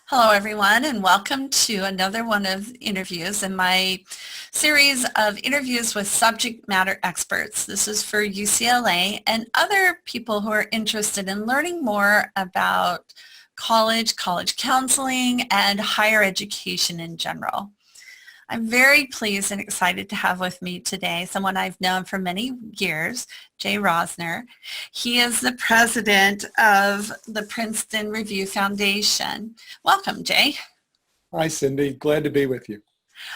Hello, everyone, and welcome to another one of interviews in my series of interviews with subject matter experts. This is for UCLA and other people who are interested in learning more about college counseling, and higher education in general. I'm very pleased and excited to have with me today someone I've known for many years, Jay Rosner. He is the president of the Princeton Review Foundation. Welcome, Jay. Hi, Cindy. Glad to be with you.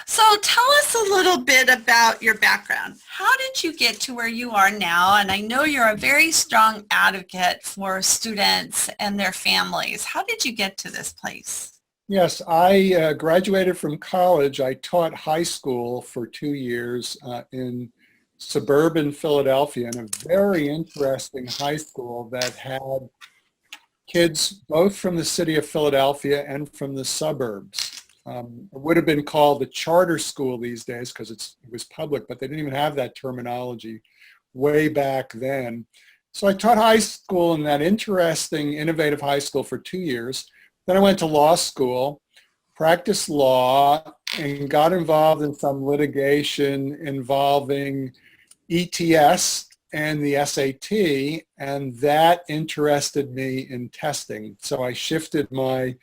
So tell us a little bit about your background. How did you get to where you are now? And I know you're a very strong advocate for students and their families. How did you get to this place? Yes, I graduated from college. I taught high school for 2 years in suburban Philadelphia in a very interesting high school that had kids both from the city of Philadelphia and from the suburbs. It would have been called a charter school these days because it was public, but they didn't even have that terminology way back then. So I taught high school in that interesting, innovative high school for 2 years. Then I went to law school, practiced law, and got involved in some litigation involving ETS and the SAT, and that interested me in testing. So I shifted my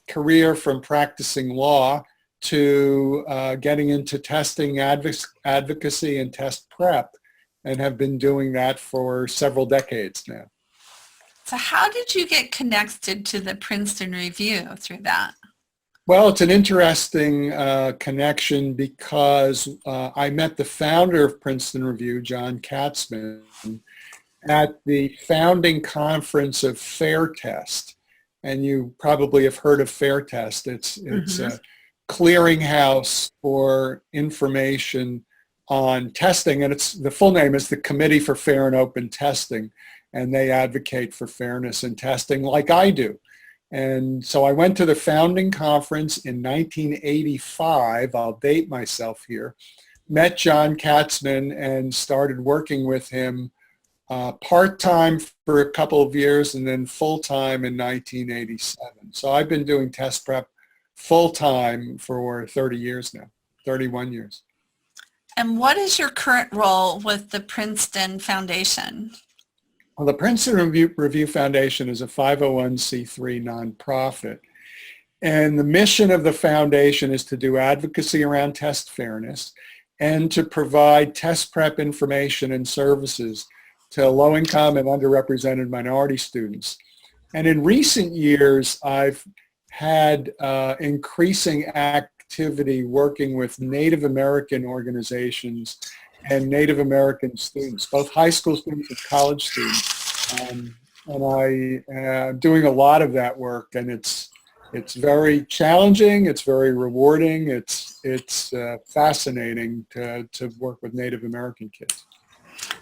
career from practicing law to getting into testing advocacy and test prep, and have been doing that for several decades now. So how did you get connected to the Princeton Review through that? Well, it's an interesting connection because I met the founder of Princeton Review, John Katzman, at the founding conference of Fair Test. And you probably have heard of Fair Test. It's a clearinghouse for information on testing, and the full name is the Committee for Fair and Open Testing, and they advocate for fairness in testing like I do. And so I went to the founding conference in 1985, I'll date myself here, met John Katzman and started working with him part-time for a couple of years and then full-time in 1987. So I've been doing test prep full-time for 30 years now, 31 years. And what is your current role with the Princeton Foundation? Well, the Princeton Review Foundation is a 501c3 nonprofit, and the mission of the foundation is to do advocacy around test fairness and to provide test prep information and services to low-income and underrepresented minority students. And in recent years, I've had increasing activity working with Native American organizations and Native American students, both high school students and college students. And I am doing a lot of that work, and it's very challenging, it's very rewarding, it's fascinating to work with Native American kids.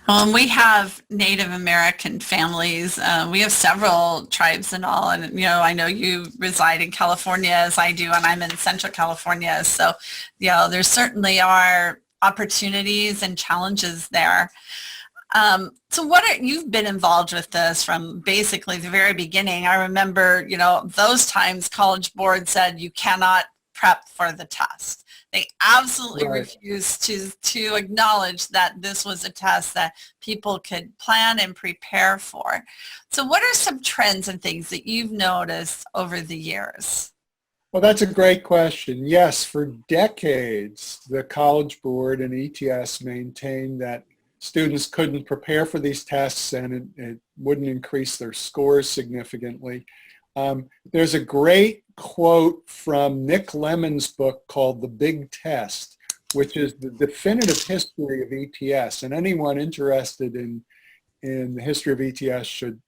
Well, we have Native American families. We have several tribes and all. And, I know you reside in California as I do, and I'm in Central California. So, there certainly are opportunities and challenges there. So you've been involved with this from basically the very beginning. I remember, those times college board said you cannot prep for the test. They absolutely refused to acknowledge that this was a test that people could plan and prepare for. So what are some trends and things that you've noticed over the years? Well, that's a great question. Yes, for decades, the College Board and ETS maintained that students couldn't prepare for these tests and it wouldn't increase their scores significantly. There's a great quote from Nick Lemon's book called The Big Test, which is the definitive history of ETS. And anyone interested in the history of ETS should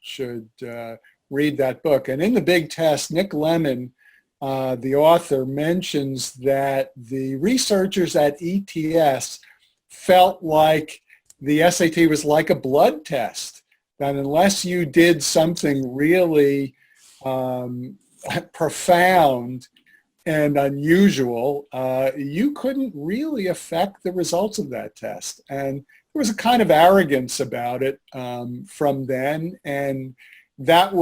read that book. And in The Big Test, Nick Lemon, the author, mentions that the researchers at ETS felt like the SAT was like a blood test, that unless you did something really profound and unusual, you couldn't really affect the results of that test. And there was a kind of arrogance about it from then, and that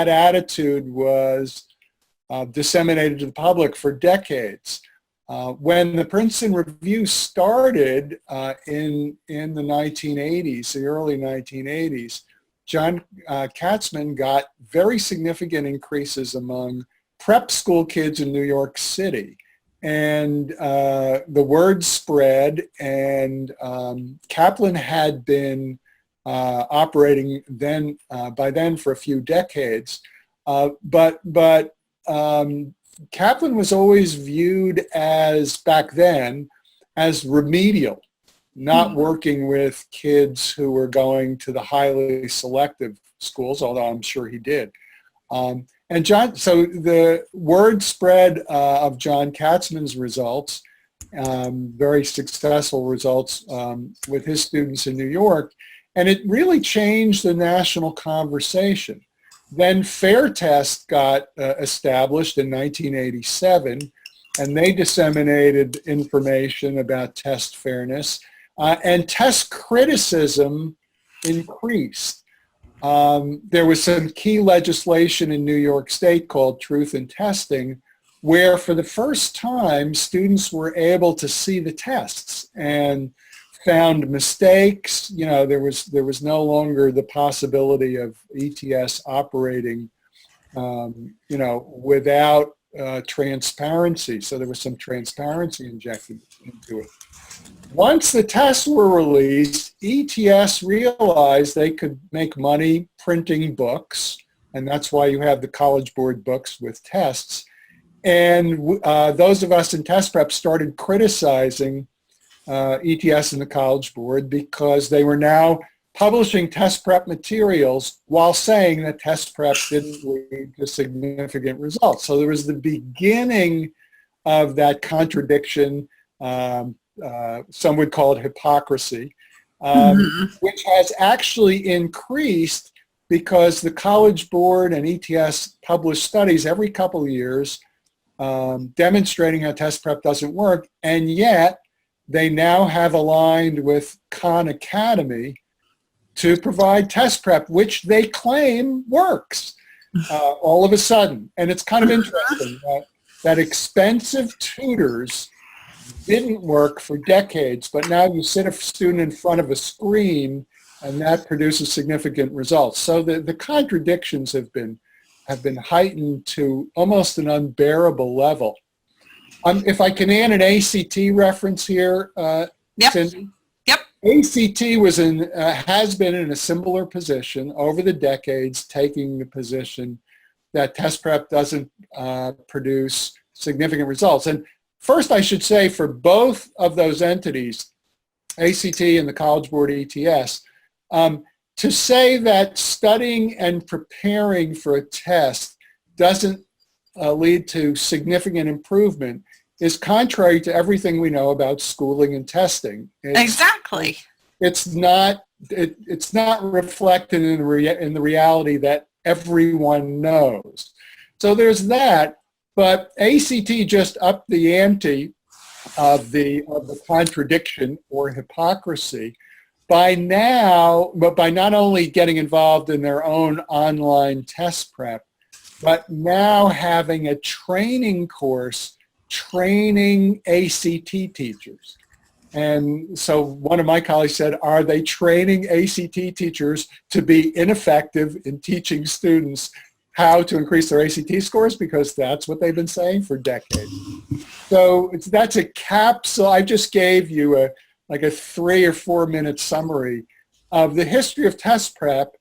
attitude was disseminated to the public for decades. When the Princeton Review started in the 1980s, the early 1980s, John Katzman got very significant increases among prep school kids in New York City. And the word spread, and Kaplan had been operating by then for a few decades. But Kaplan was always viewed as, back then, as remedial, not working with kids who were going to the highly selective schools, although I'm sure he did. So the word spread of John Katzman's results, very successful results with his students in New York, and it really changed the national conversation. Then FAIR Test got established in 1987, and they disseminated information about test fairness, and test criticism increased. There was some key legislation in New York State called Truth in Testing, where for the first time students were able to see the tests and found mistakes. You know, there was no longer the possibility of ETS operating, without transparency. So there was some transparency injected into it. Once the tests were released, ETS realized they could make money printing books, and that's why you have the College Board books with tests. And those of us in test prep started criticizing ETS and the College Board because they were now publishing test prep materials while saying that test prep didn't lead to significant results. So there was the beginning of that contradiction. Some would call it hypocrisy, which has actually increased because the College Board and ETS publish studies every couple of years demonstrating how test prep doesn't work, and yet they now have aligned with Khan Academy to provide test prep, which they claim works all of a sudden. And it's kind of interesting that expensive tutors didn't work for decades, but now you sit a student in front of a screen and that produces significant results. So the contradictions have been heightened to almost an unbearable level. If I can add an ACT reference here, Yep. Cyndy. Yep. ACT has been in a similar position over the decades, taking the position that test prep doesn't produce significant results. And first, I should say for both of those entities, ACT and the College Board ETS, to say that studying and preparing for a test doesn't lead to significant improvement is contrary to everything we know about schooling and testing. Exactly. It's not reflected in the reality that everyone knows. So there's that, but ACT just upped the ante of the contradiction or hypocrisy by not only getting involved in their own online test prep, but now having a training course training ACT teachers. And so one of my colleagues said, are they training ACT teachers to be ineffective in teaching students how to increase their ACT scores? Because that's what they've been saying for decades. So that's a capsule. I just gave you a 3 or 4 minute summary of the history of test prep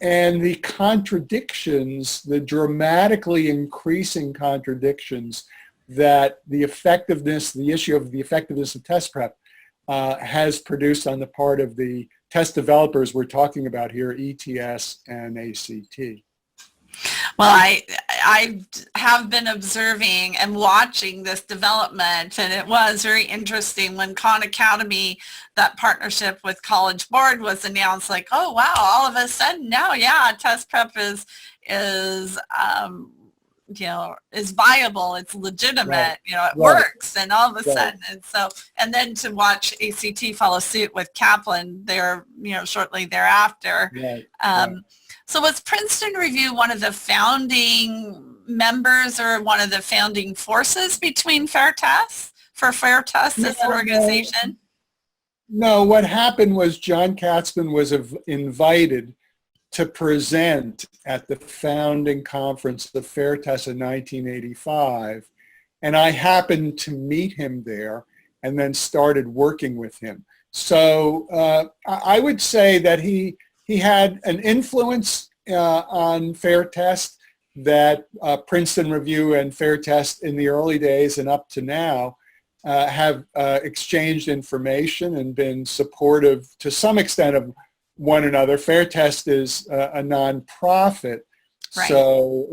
and the contradictions, the dramatically increasing contradictions that the issue of the effectiveness of test prep has produced on the part of the test developers we're talking about here, ETS and ACT. Well, I have been observing and watching this development, and it was very interesting when Khan Academy, that partnership with College Board was announced, like, oh, wow, all of a sudden now, yeah, test prep is viable, it's legitimate, Right. It works, and all of a sudden, and then to watch ACT follow suit with Kaplan there, shortly thereafter. Right. So was Princeton Review one of the founding members or one of the founding forces between Fair Test, for Fair Test as an organization? No, what happened was John Katzman was invited to present at the founding conference of Fair Test in 1985. And I happened to meet him there and then started working with him. So I would say that he had an influence on Fair Test, that Princeton Review and Fair Test in the early days and up to now have exchanged information and been supportive to some extent of one another. Fair Test is a nonprofit, right. So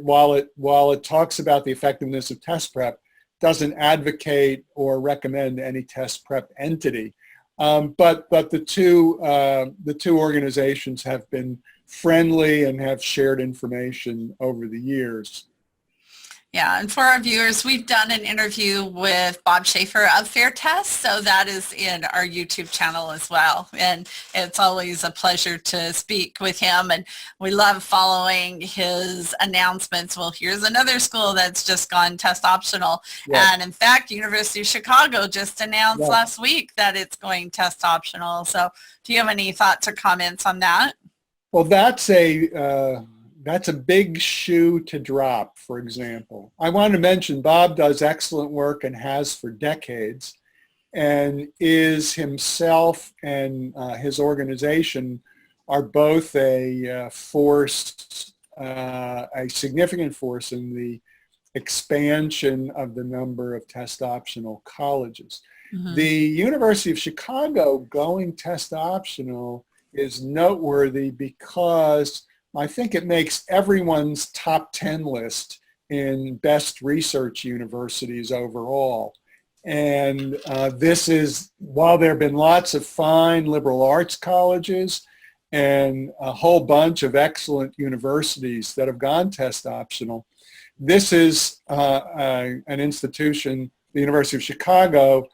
while it talks about the effectiveness of test prep, doesn't advocate or recommend any test prep entity. But the two organizations have been friendly and have shared information over the years. Yeah, and for our viewers, we've done an interview with Bob Schaefer of Fair Test, so that is in our YouTube channel as well. And it's always a pleasure to speak with him, and we love following his announcements. Well, here's another school that's just gone test optional. Yes. And in fact, University of Chicago just announced last week that it's going test optional. So do you have any thoughts or comments on that? Well, that's a big shoe to drop, for example. I want to mention Bob does excellent work and has for decades, and is himself and his organization are both a significant force in the expansion of the number of test optional colleges. Mm-hmm. The University of Chicago going test optional is noteworthy because I think it makes everyone's top 10 list in best research universities overall. And this is, while there have been lots of fine liberal arts colleges and a whole bunch of excellent universities that have gone test optional, this is an institution, the University of Chicago,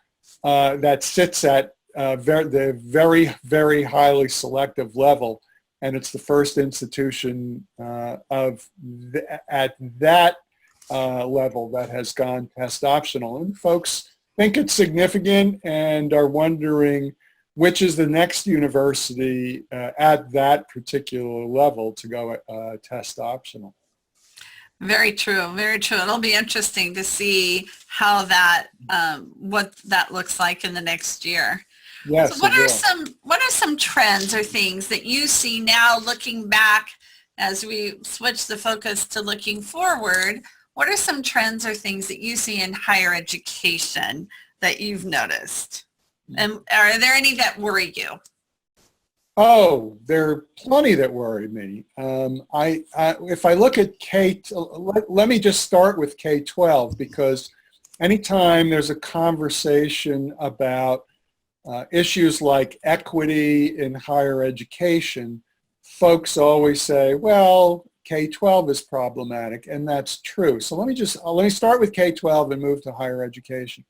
that sits at the very, very highly selective level. And it's the first institution at that level that has gone test optional. And folks think it's significant and are wondering which is the next university at that particular level to go test optional. Very true, very true. It'll be interesting to see how that, what that looks like in the next year. Yes, so what are some trends or things that you see now looking back as we switch the focus to looking forward? What are some trends or things that you see in higher education that you've noticed? And are there any that worry you? Oh, there are plenty that worry me. If I look at let me just start with K-12, because anytime there's a conversation about issues like equity in higher education, folks always say, well, K-12 is problematic, and that's true. So let me start with K-12 and move to higher education.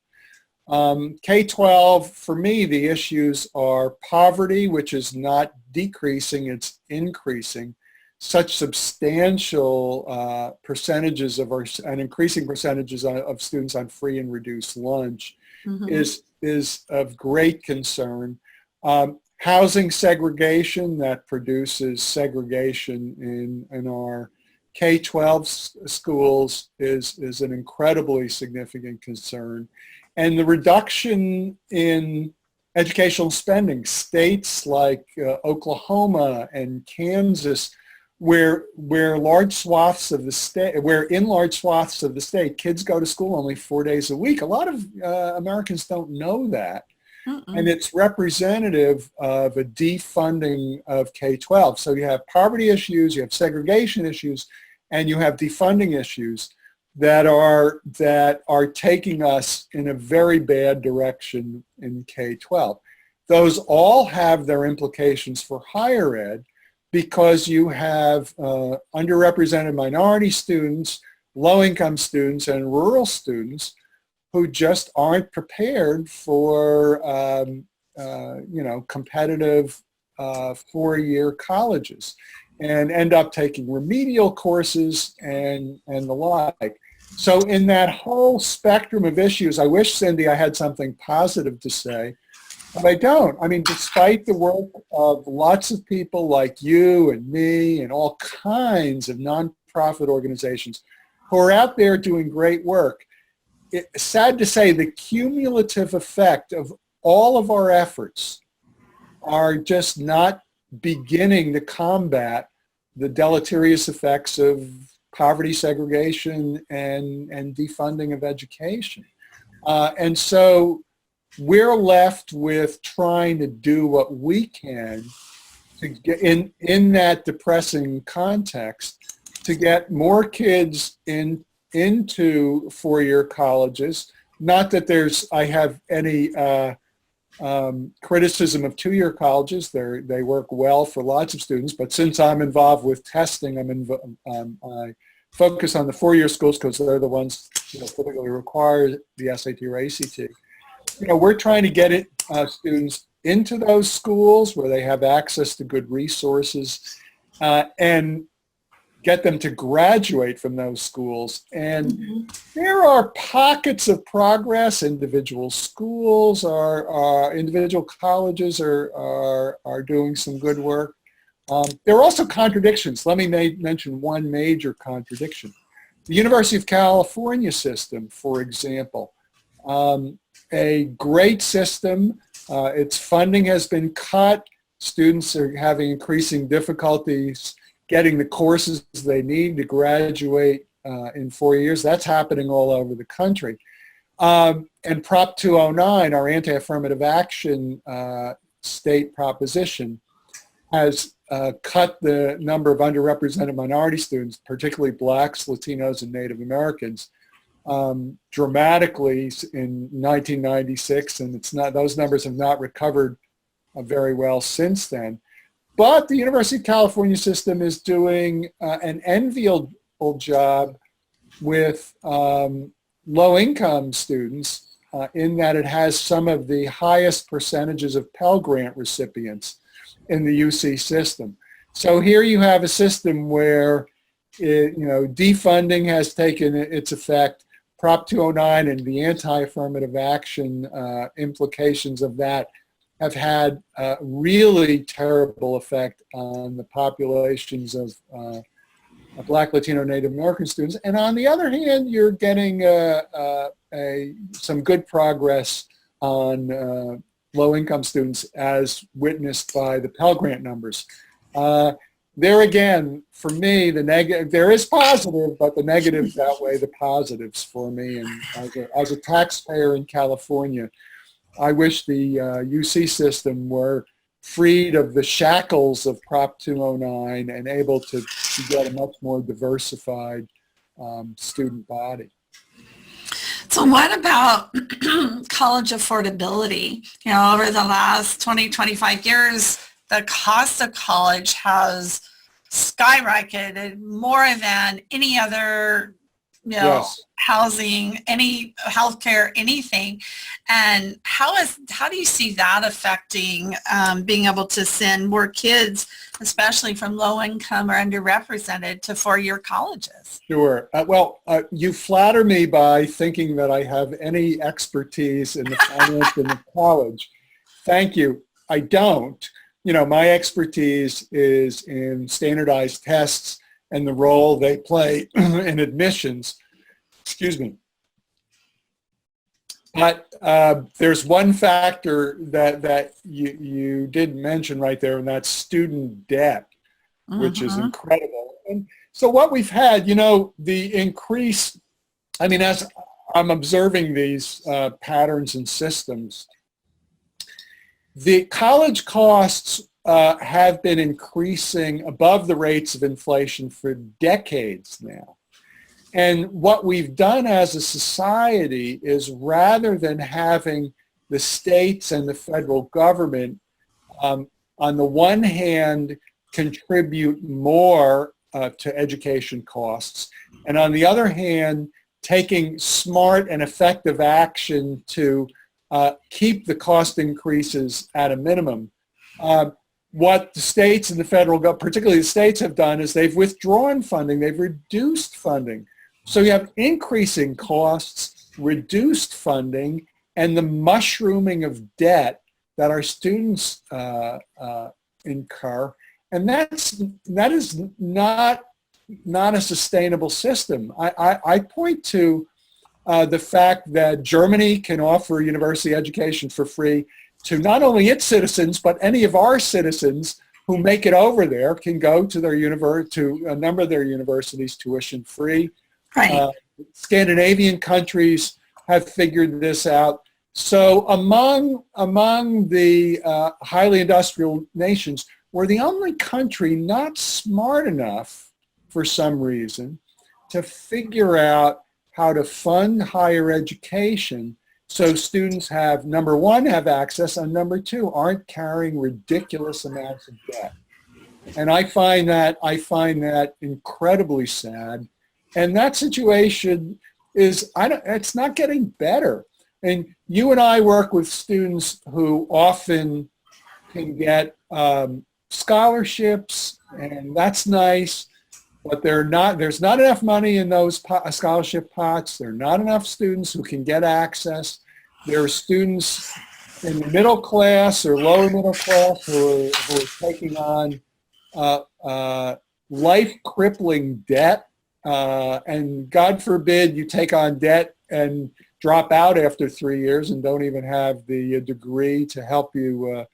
K-12, for me, the issues are poverty, which is not decreasing, it's increasing. Such substantial percentages and increasing percentages of students on free and reduced lunch is of great concern. Housing segregation that produces segregation in our K-12 schools is an incredibly significant concern. And the reduction in educational spending, states like Oklahoma and Kansas, where in large swaths of the state, kids go to school only 4 days a week. A lot of Americans don't know that. And it's representative of a defunding of K-12. So you have poverty issues, you have segregation issues, and you have defunding issues that are taking us in a very bad direction in K-12. Those all have their implications for higher ed, because you have underrepresented minority students, low-income students, and rural students who just aren't prepared for competitive four-year colleges. and end up taking remedial courses and the like. So in that whole spectrum of issues, I wish, Cyndy, I had something positive to say, but I don't. I mean, despite the work of lots of people like you and me and all kinds of nonprofit organizations who are out there doing great work, it's sad to say the cumulative effect of all of our efforts are just not beginning to combat the deleterious effects of poverty, segregation, and defunding of education. And so we're left with trying to do what we can to get in that depressing context to get more kids into four-year colleges. Not that I have any criticism of two-year colleges. They work well for lots of students, but since I'm involved with testing, I focus on the four-year schools because they're the ones typically require the SAT or ACT. We're trying to get students into those schools where they have access to good resources and get them to graduate from those schools. And there are pockets of progress. Individual schools individual colleges are doing some good work. There are also contradictions. Let me mention one major contradiction. The University of California system, for example, a great system. Its funding has been cut. Students are having increasing difficulties getting the courses they need to graduate in 4 years. That's happening all over the country. And Prop 209, our anti-affirmative action state proposition, has cut the number of underrepresented minority students, particularly Blacks, Latinos, and Native Americans, dramatically in 1996, and those numbers have not recovered very well since then. But the University of California system is doing an enviable job with low-income students in that it has some of the highest percentages of Pell Grant recipients in the UC system. So here you have a system where defunding has taken its effect. Prop 209 and the anti-affirmative action implications of that have had a really terrible effect on the populations of Black, Latino, Native American students. And on the other hand, you're getting some good progress on low-income students as witnessed by the Pell Grant numbers. There again, for me, there is positive, but the negatives outweigh the positives for me. And as a taxpayer in California, I wish the UC system were freed of the shackles of Prop 209 and able to get a much more diversified student body. So what about college affordability? Over the last 20, 25 years, the cost of college has skyrocketed more than any other, Yes. housing, any healthcare, anything. And how do you see that affecting being able to send more kids, especially from low income or underrepresented, to four-year colleges? Sure. You flatter me by thinking that I have any expertise in the finance in the college. Thank you. I don't. My expertise is in standardized tests and the role they play in admissions. Excuse me. But there's one factor that you did mention right there, and that's student debt, which is incredible. And so what we've had, the increase, as I'm observing these patterns and systems, the college costs have been increasing above the rates of inflation for decades now. And what we've done as a society is, rather than having the states and the federal government, on the one hand, contribute more to education costs, and on the other hand, taking smart and effective action to keep the cost increases at a minimum, what the states and the federal government, particularly the states, have done is they've withdrawn funding, they've reduced funding. So you have increasing costs, reduced funding, and the mushrooming of debt that our students incur. And that is not a sustainable system. I point to the fact that Germany can offer university education for free to not only its citizens, but any of our citizens who make it over there can go to to a number of their universities tuition free. Right. Scandinavian countries have figured this out. So among the highly industrial nations, we're the only country not smart enough, for some reason, to figure out how to fund higher education so students have, number one, have access, and number two, aren't carrying ridiculous amounts of debt. And I find that incredibly sad. And that situation it's not getting better. And you and I work with students who often can get scholarships, and that's nice, but there's not enough money in those scholarship pots. There are not enough students who can get access. There are students in the middle class or lower middle class who are taking on life-crippling debt. And God forbid you take on debt and drop out after 3 years and don't even have the degree to help you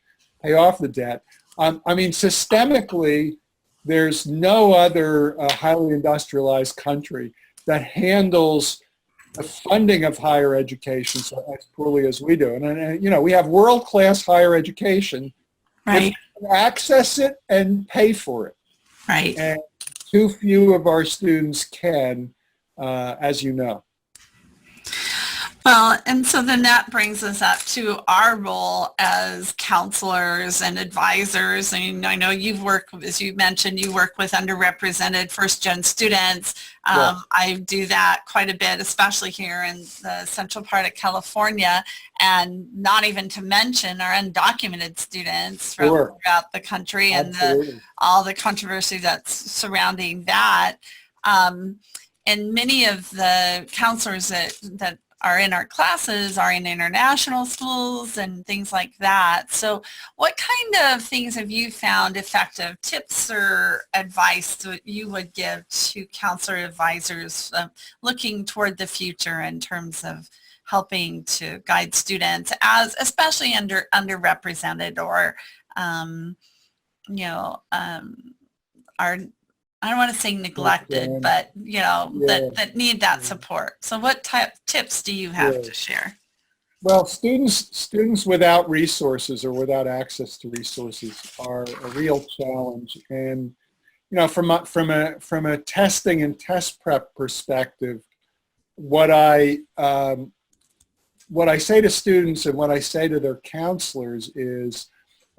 pay off the debt. I mean, systemically, there's no other highly industrialized country that handles the funding of higher education so as poorly as we do. And you know, we have world-class higher education. Right. Access it and pay for it. Right. And too few of our students can, as you know. Well, and so then that brings us up to our role as counselors and advisors. And I know you've worked, as you mentioned, you work with underrepresented first-gen students. Yeah. I do that quite a bit, especially here in the central part of California, and not even to mention our undocumented students from throughout the country and all the controversy that's surrounding that. And many of the counselors that are in our classes are in international schools and things like that. So what kind of things have you found effective tips or advice that you would give to counselor advisors looking toward the future in terms of helping to guide students as especially underrepresented or are, I don't want to say neglected, but that need that support. So what type tips do you have to share? Well, students without resources or without access to resources are a real challenge. And from a testing and test prep perspective, what I say to students and what I say to their counselors is,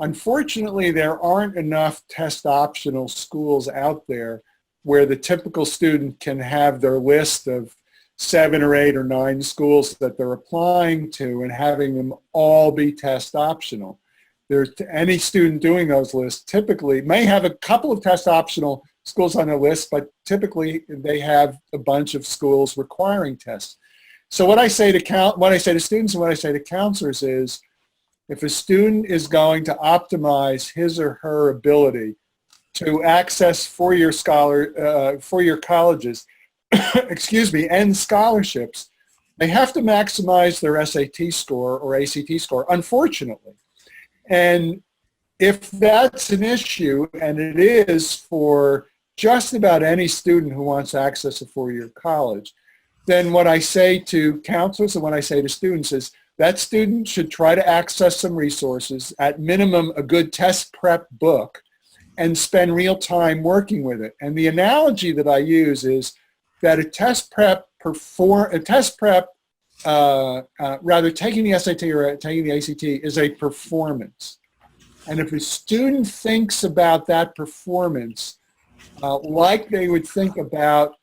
unfortunately, there aren't enough test optional schools out there where the typical student can have their list of 7 or 8 or 9 schools that they're applying to and having them all be test optional. Any student doing those lists typically may have a couple of test optional schools on their list, but typically they have a bunch of schools requiring tests. So what I say to students and what I say to counselors is, if a student is going to optimize his or her ability to access four-year colleges, and scholarships, they have to maximize their SAT score or ACT score, unfortunately. And if that's an issue, and it is for just about any student who wants to access a four-year college, then what I say to counselors and what I say to students is, that student should try to access some resources, at minimum a good test prep book, and spend real time working with it. And the analogy that I use is that rather taking the SAT or taking the ACT is a performance. And if a student thinks about that performance like they would think about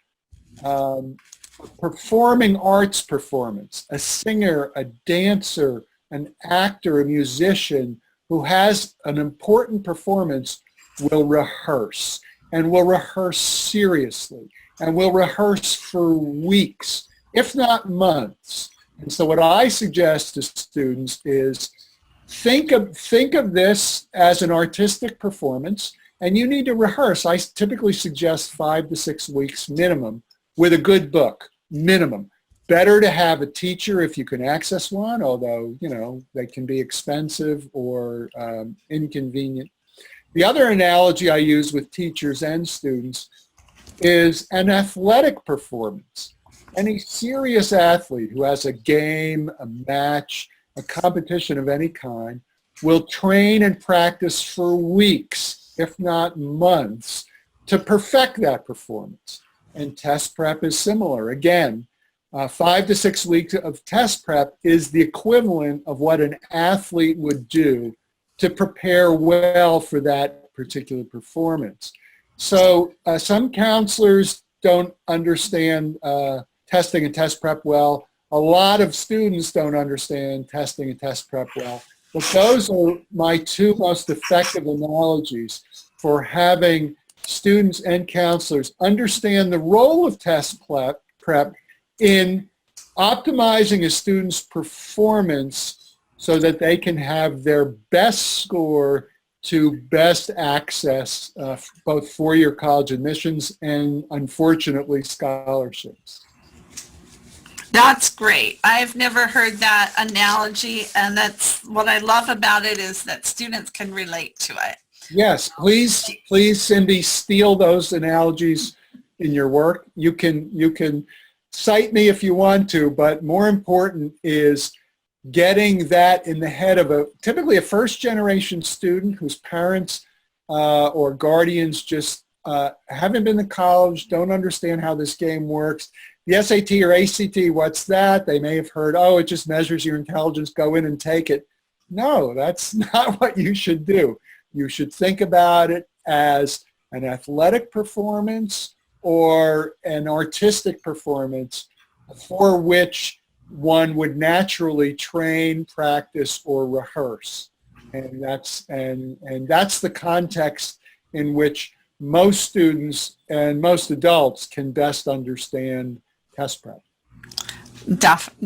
performing arts performance, a singer, a dancer, an actor, a musician who has an important performance will rehearse, and will rehearse seriously, and will rehearse for weeks, if not months. And so what I suggest to students is think of this as an artistic performance, and you need to rehearse. I typically suggest 5 to 6 weeks minimum with a good book, minimum. Better to have a teacher if you can access one, although, they can be expensive or inconvenient. The other analogy I use with teachers and students is an athletic performance. Any serious athlete who has a game, a match, a competition of any kind will train and practice for weeks, if not months, to perfect that performance. And test prep is similar. Again, 5 to 6 weeks of test prep is the equivalent of what an athlete would do to prepare well for that particular performance. So some counselors don't understand testing and test prep well. A lot of students don't understand testing and test prep well. But those are my two most effective analogies for having students and counselors understand the role of test prep in optimizing a student's performance so that they can have their best score to best access both four-year college admissions and, unfortunately, scholarships. That's great. I've never heard that analogy, and that's what I love about it, is that students can relate to it. Yes, please, Cyndy, steal those analogies in your work. You can cite me if you want to, but more important is getting that in the head of typically a first-generation student whose parents or guardians just haven't been to college, don't understand how this game works. The SAT or ACT, what's that? They may have heard, oh, it just measures your intelligence, go in and take it. No, that's not what you should do. You should think about it as an athletic performance or an artistic performance for which one would naturally train, practice, or rehearse. And that's the context in which most students and most adults can best understand test prep.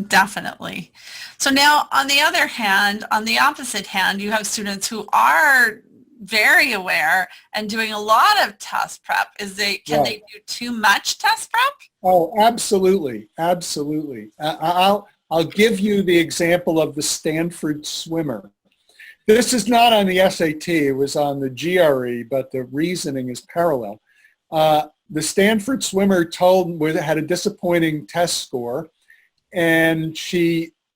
Definitely. So now, on the other hand, on the opposite hand, you have students who are very aware and doing a lot of test prep. Can they do too much test prep? Oh, absolutely, absolutely. I'll give you the example of the Stanford swimmer. This is not on the SAT, it was on the GRE, but the reasoning is parallel. The Stanford swimmer had a disappointing test score, and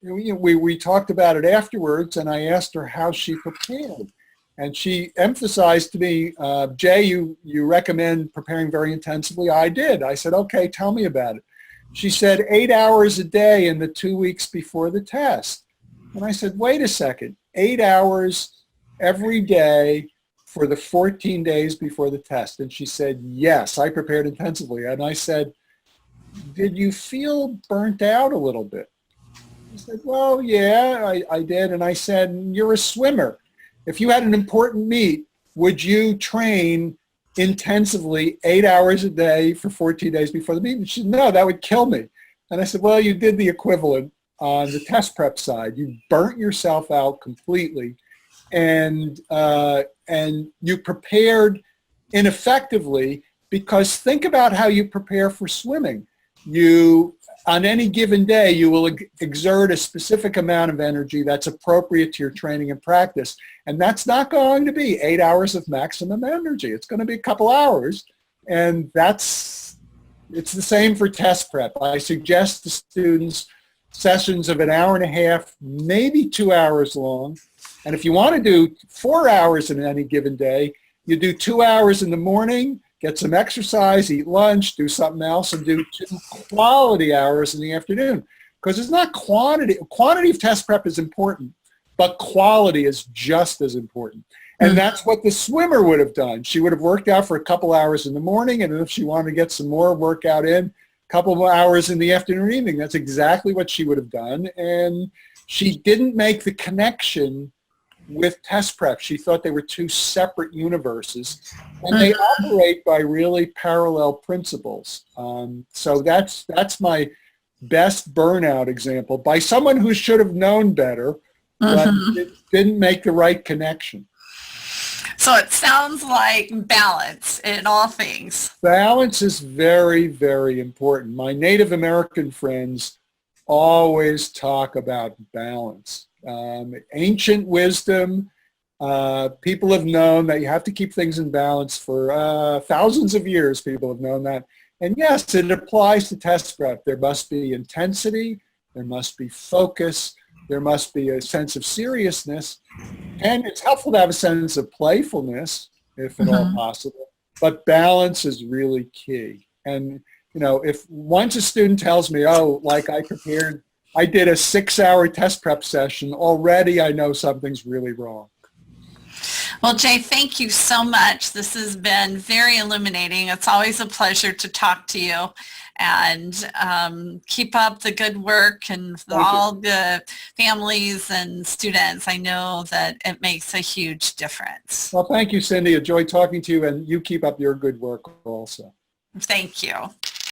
we talked about it afterwards, and I asked her how she prepared. And she emphasized to me, Jay, you recommend preparing very intensively? I did. I said, okay, tell me about it. She said 8 hours a day in the 2 weeks before the test. And I said, wait a second, 8 hours every day for the 14 days before the test? And she said, yes, I prepared intensively. And I said, did you feel burnt out a little bit? She said, well, yeah, I did. And I said, you're a swimmer. If you had an important meet, would you train intensively 8 hours a day for 14 days before the meet? And she said, no, that would kill me. And I said, well, you did the equivalent on the test prep side. You burnt yourself out completely, and you prepared ineffectively, because think about how you prepare for swimming. On any given day, you will exert a specific amount of energy that's appropriate to your training and practice. And that's not going to be 8 hours of maximum energy. It's going to be a couple hours. And it's the same for test prep. I suggest to students sessions of an hour and a half, maybe 2 hours long. And if you want to do 4 hours in any given day, you do 2 hours in the morning, get some exercise, eat lunch, do something else, and do 2 quality hours in the afternoon. Because it's not quantity. Quantity of test prep is important, but quality is just as important. And that's what the swimmer would have done. She would have worked out for a couple hours in the morning, and if she wanted to get some more workout in, a couple of hours in the afternoon or evening. That's exactly what she would have done. And she didn't make the connection with test prep. She thought they were two separate universes, and they operate by really parallel principles. So that's my best burnout example by someone who should have known better, but didn't make the right connection. So it sounds like balance in all things. Balance is very, very important. My Native American friends always talk about balance. Ancient wisdom, people have known that you have to keep things in balance for thousands of years. People have known that. And yes, it applies to test prep. There must be intensity, there must be focus, there must be a sense of seriousness, and it's helpful to have a sense of playfulness, if at all possible, but balance is really key. And, you know, if once a student tells me, oh, like I did a 6-hour test prep session, already I know something's really wrong. Well, Jay, thank you so much. This has been very illuminating. It's always a pleasure to talk to you, and keep up the good work, and all the families and students. I know that it makes a huge difference. Well, thank you, Cyndy. Enjoyed talking to you, and you keep up your good work also. Thank you.